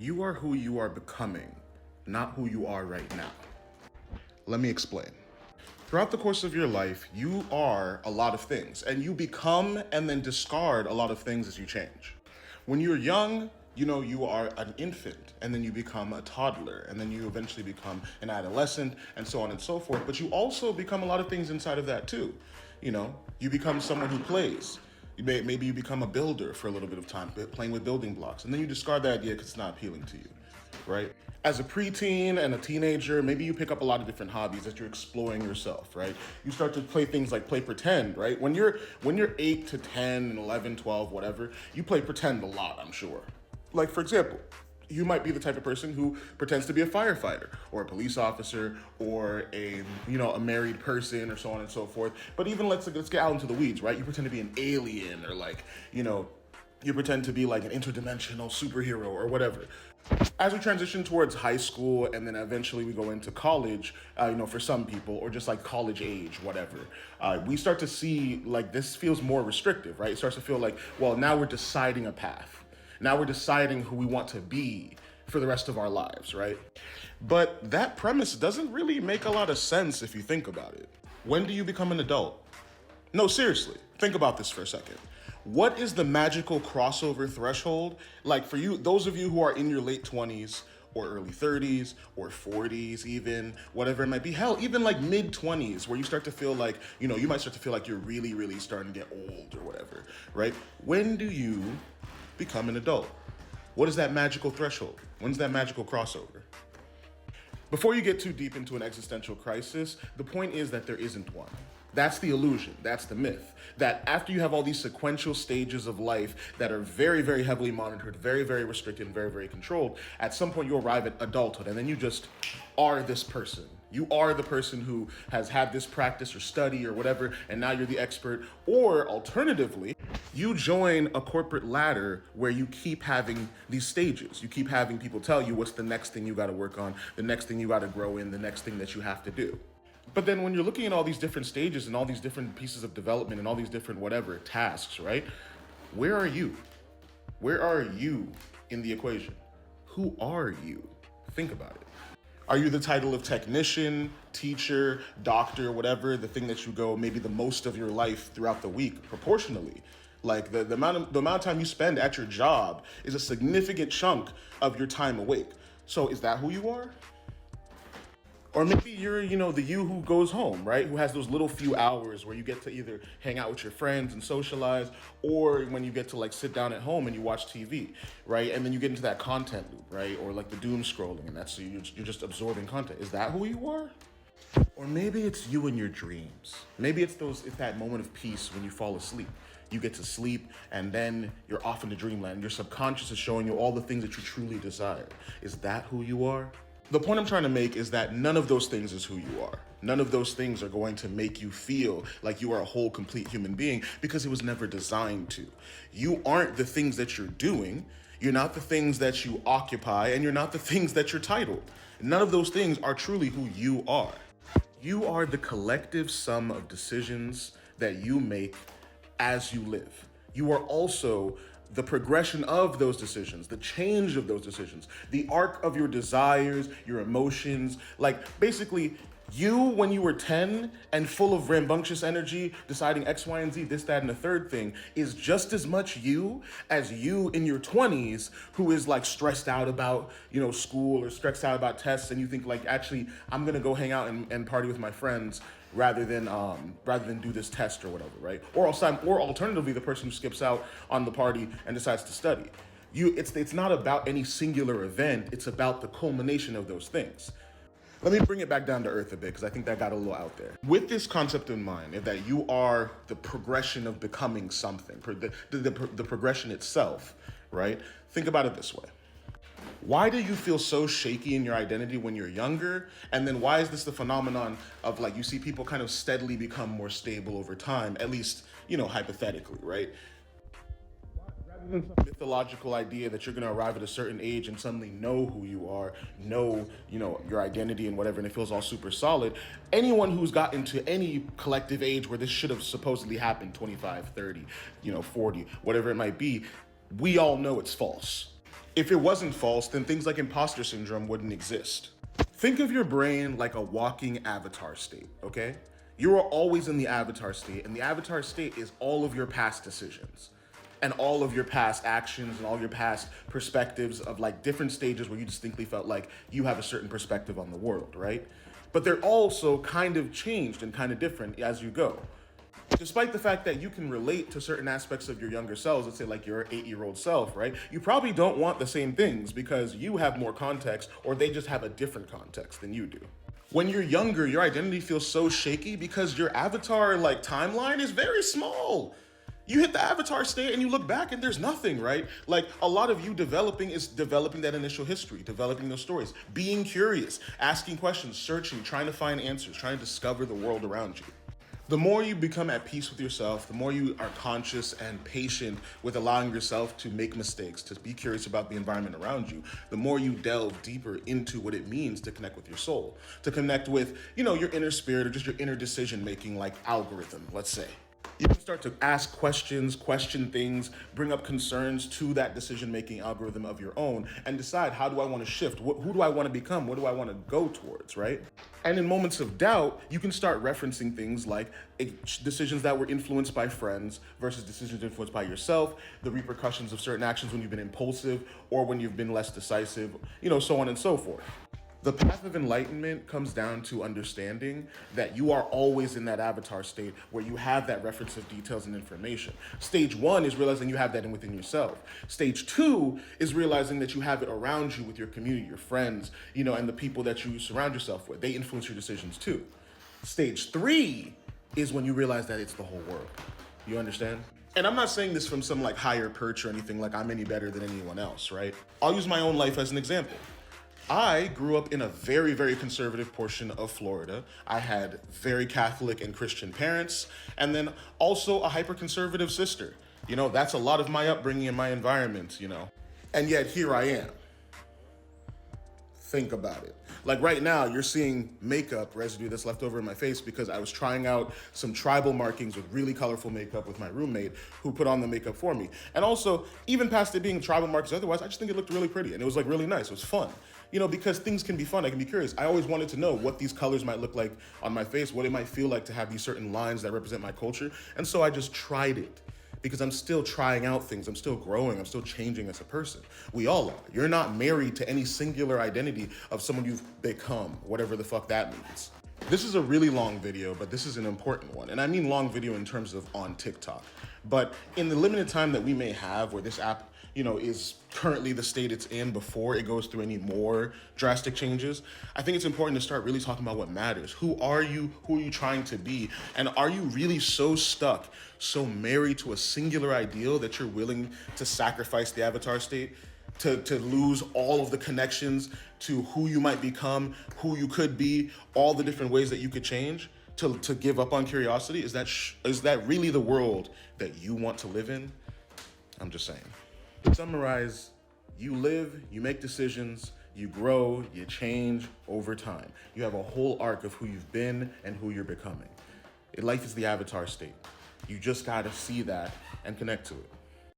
You are who you are becoming, not who you are right now. Let me explain. Throughout the course of your life, you are a lot of things, and you become and then discard a lot of things as you change. When you're young, you are an infant, and then you become a toddler, and then you eventually become an adolescent, and so on and so forth. But you also become a lot of things inside of that too. You become someone who plays. Maybe you become a builder for a little bit of time, playing with building blocks, and then you discard that idea because it's not appealing to you, right? As a preteen and a teenager, maybe you pick up a lot of different hobbies as you're exploring yourself, right? You start to play things like play pretend, right? When you're 8 to 10 and 11, 12, whatever, you play pretend a lot, I'm sure. Like, for example, you might be the type of person who pretends to be a firefighter or a police officer or a married person or so on and so forth. But even let's get out into the weeds, right? You pretend to be an alien or you pretend to be like an interdimensional superhero or whatever. As we transition towards high school and then eventually we go into college, for some people, or just like college age, whatever, we start to see like this feels more restrictive, right? It starts to feel like, well, now we're deciding a path. Now we're deciding who we want to be for the rest of our lives, right? But that premise doesn't really make a lot of sense if you think about it. When do you become an adult? No, seriously, think about this for a second. What is the magical crossover threshold? Like for you, those of you who are in your late 20s or early 30s or 40s even, whatever it might be, hell, even like mid 20s where you start to feel like, you might start to feel like you're really, really starting to get old or whatever, right? When do you become an adult? What is that magical threshold? When's that magical crossover? Before you get too deep into an existential crisis, the point is that there isn't one. That's the illusion, that's the myth. That after you have all these sequential stages of life that are very, very heavily monitored, very, very restricted, and very, very controlled, at some point you arrive at adulthood and then you just are this person. You are the person who has had this practice or study or whatever, and now you're the expert. Or alternatively, you join a corporate ladder where you keep having these stages. You keep having people tell you what's the next thing you got to work on, the next thing you got to grow in, the next thing that you have to do. But then when you're looking at all these different stages and all these different pieces of development and all these different whatever tasks, right? Where are you? Where are you in the equation? Who are you? Think about it. Are you the title of technician, teacher, doctor, whatever, the thing that you go maybe the most of your life throughout the week proportionally? Like the amount of time you spend at your job is a significant chunk of your time awake. So is that who you are? Or maybe you're, the you who goes home, right? Who has those little few hours where you get to either hang out with your friends and socialize, or when you get to like sit down at home and you watch TV, right? And then you get into that content loop, right? Or like the doom scrolling, and that's you're just absorbing content. Is that who you are? Or maybe it's you in your dreams. Maybe it's that moment of peace when you fall asleep. You get to sleep and then you're off into dreamland. Your subconscious is showing you all the things that you truly desire. Is that who you are? The point I'm trying to make is that none of those things is who you are. None of those things are going to make you feel like you are a whole, complete human being because it was never designed to. You aren't the things that you're doing. You're not the things that you occupy, and you're not the things that you're titled. None of those things are truly who you are. You are the collective sum of decisions that you make as you live. You are also the progression of those decisions, the change of those decisions, the arc of your desires, your emotions. Like basically, you when you were 10 and full of rambunctious energy, deciding X, Y, and Z, this, that, and the third thing, is just as much you as you in your 20s who is like stressed out about, school or stressed out about tests. And you think like, actually, I'm going to go hang out and party with my friends rather than do this test or whatever, right? Or alternatively, the person who skips out on the party and decides to study. It's not about any singular event. It's about the culmination of those things. Let me bring it back down to earth a bit because I think that got a little out there. With this concept in mind, that you are the progression of becoming something, the progression itself, right? Think about it this way. Why do you feel so shaky in your identity when you're younger? And then why is this the phenomenon of like you see people kind of steadily become more stable over time, at least, hypothetically, right? Rather than some mythological idea that you're going to arrive at a certain age and suddenly know who you are, know, your identity and whatever, and it feels all super solid. Anyone who's gotten to any collective age where this should have supposedly happened, 25, 30, 40, whatever it might be, we all know it's false. If it wasn't false, then things like imposter syndrome wouldn't exist. Think of your brain like a walking avatar state, okay? You are always in the avatar state, and the avatar state is all of your past decisions and all of your past actions and all your past perspectives of like different stages where you distinctly felt like you have a certain perspective on the world, right? But they're also kind of changed and kind of different as you go. Despite the fact that you can relate to certain aspects of your younger selves, let's say like your 8-year-old self, right? You probably don't want the same things because you have more context or they just have a different context than you do. When you're younger, your identity feels so shaky because your avatar like timeline is very small. You hit the avatar state and you look back and there's nothing, right? Like a lot of you developing is developing that initial history, developing those stories, being curious, asking questions, searching, trying to find answers, trying to discover the world around you. The more you become at peace with yourself, the more you are conscious and patient with allowing yourself to make mistakes, to be curious about the environment around you, the more you delve deeper into what it means to connect with your soul, to connect with, your inner spirit or just your inner decision-making like algorithm, let's say. You can start to ask questions, question things, bring up concerns to that decision-making algorithm of your own and decide, how do I want to shift? Who do I want to become? What do I want to go towards, right? And in moments of doubt, you can start referencing things like decisions that were influenced by friends versus decisions influenced by yourself, the repercussions of certain actions when you've been impulsive or when you've been less decisive, so on and so forth. The path of enlightenment comes down to understanding that you are always in that avatar state where you have that reference of details and information. Stage 1 is realizing you have that within yourself. Stage 2 is realizing that you have it around you with your community, your friends, and the people that you surround yourself with. They influence your decisions too. Stage 3 is when you realize that it's the whole world. You understand? And I'm not saying this from some like higher perch or anything like I'm any better than anyone else, right? I'll use my own life as an example. I grew up in a very, very conservative portion of Florida. I had very Catholic and Christian parents, and then also a hyper-conservative sister. That's a lot of my upbringing and my environment, And yet here I am. Think about it. Like right now, you're seeing makeup residue that's left over in my face because I was trying out some tribal markings with really colorful makeup with my roommate who put on the makeup for me. And also, even past it being tribal markings otherwise, I just think it looked really pretty and it was like really nice. It was fun. Because things can be fun. I can be curious. I always wanted to know what these colors might look like on my face, what it might feel like to have these certain lines that represent my culture. And so I just tried it because I'm still trying out things. I'm still growing. I'm still changing as a person. We all are. You're not married to any singular identity of someone you've become, whatever the fuck that means. This is a really long video, but this is an important one. And I mean long video in terms of on TikTok. But in the limited time that we may have where this app is currently the state it's in before it goes through any more drastic changes, I think it's important to start really talking about what matters. Who are you? Who are you trying to be? And are you really so stuck, so married to a singular ideal that you're willing to sacrifice the avatar state, to lose all of the connections to who you might become, who you could be, all the different ways that you could change, to give up on curiosity? Is that really the world that you want to live in? I'm just saying. To summarize, you live, you make decisions, you grow, you change over time. You have a whole arc of who you've been and who you're becoming. Life is the avatar state. You just gotta see that and connect to it.